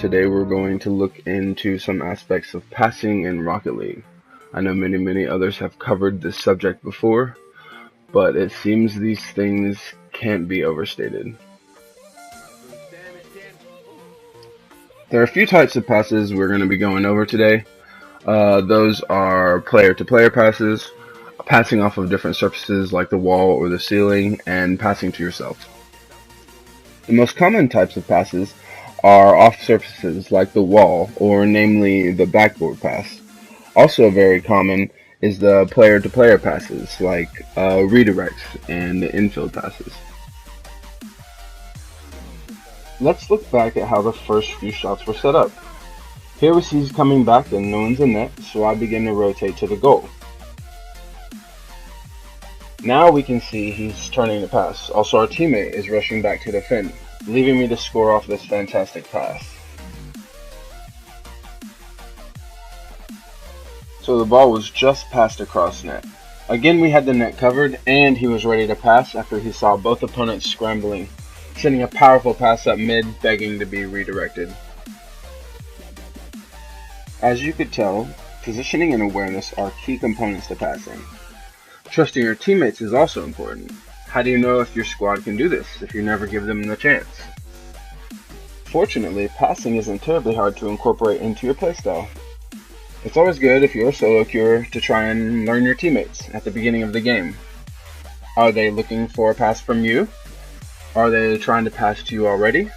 today we're going to look into some aspects of passing in Rocket League. I know many others have covered this subject before, but it seems these things can't be overstated. There are a few types of passes we're going to be going over today. Those are player-to-player passes, passing off of different surfaces like the wall or the ceiling, and passing to yourself. The most common types of passes are off surfaces like the wall, or namely the backboard pass. Also very common is the player-to-player passes like redirects and the infield passes. Let's look back at how the first few shots were set up. Here we see he's coming back and no one's in net, so I begin to rotate to the goal. Now we can see he's turning the pass. Also our teammate is rushing back to defend, leaving me to score off this fantastic pass. So the ball was just passed across net. Again we had the net covered and he was ready to pass after he saw both opponents scrambling, sending a powerful pass up mid, begging to be redirected. As you could tell, positioning and awareness are key components to passing. Trusting your teammates is also important. How do you know if your squad can do this if you never give them the chance? Fortunately, passing isn't terribly hard to incorporate into your playstyle. It's always good if you're a solo queuer to try and learn your teammates at the beginning of the game. Are they looking for a pass from you? Are they trying to pass to you already?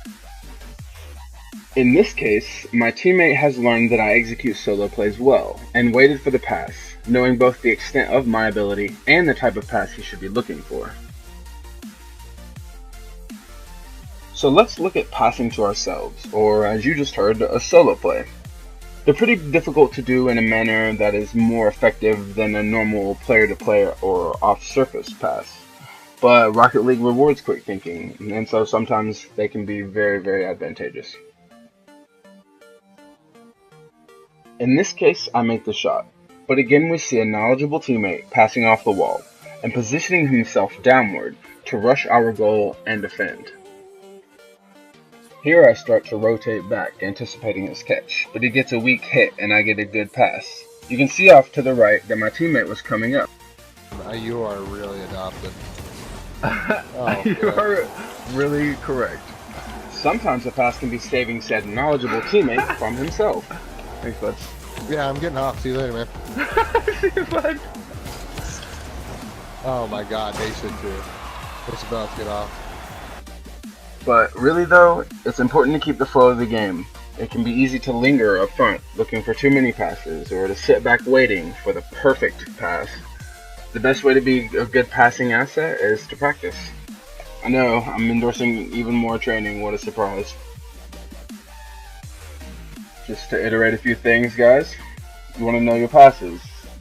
In this case, my teammate has learned that I execute solo plays well, and waited for the pass, knowing both the extent of my ability and the type of pass he should be looking for. So let's look at passing to ourselves, or as you just heard, a solo play. They're pretty difficult to do in a manner that is more effective than a normal player-to-player or off-surface pass. But Rocket League rewards quick thinking, and so sometimes they can be very advantageous. In this case, I make the shot, but again we see a knowledgeable teammate passing off the wall and positioning himself downward to rush our goal and defend. Here I start to rotate back, anticipating his catch, but he gets a weak hit and I get a good pass. You can see off to the right that my teammate was coming up. You are really adopted. You are really correct. Sometimes a pass can be saving said knowledgeable teammate from himself. Thanks, bud. Yeah, I'm getting off. See you later, man. See you, bud. Oh my god, they should too. It's about to get off. But really though, it's important to keep the flow of the game. It can be easy to linger up front, looking for too many passes, or to sit back waiting for the perfect pass. The best way to be a good passing asset is to practice. I know, I'm endorsing even more training, what a surprise. Just to iterate a few things, guys, you want to know your passes,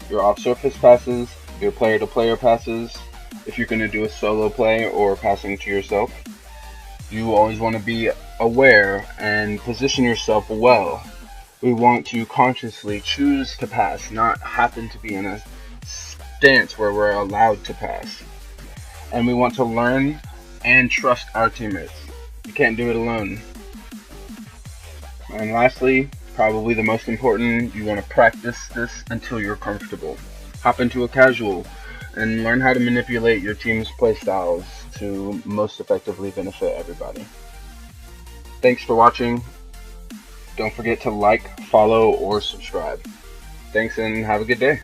your off-surface passes, your player-to-player passes, if you're going to do a solo play or passing to yourself. You always want to be aware and position yourself well. We want to consciously choose to pass, not happen to be in a stance where we're allowed to pass. And we want to learn and trust our teammates. You can't do it alone. And lastly, probably the most important, you want to practice this until you're comfortable. Hop into a casual and learn how to manipulate your team's playstyles to most effectively benefit everybody. Thanks for watching. Don't forget to like, follow, or subscribe. Thanks and have a good day.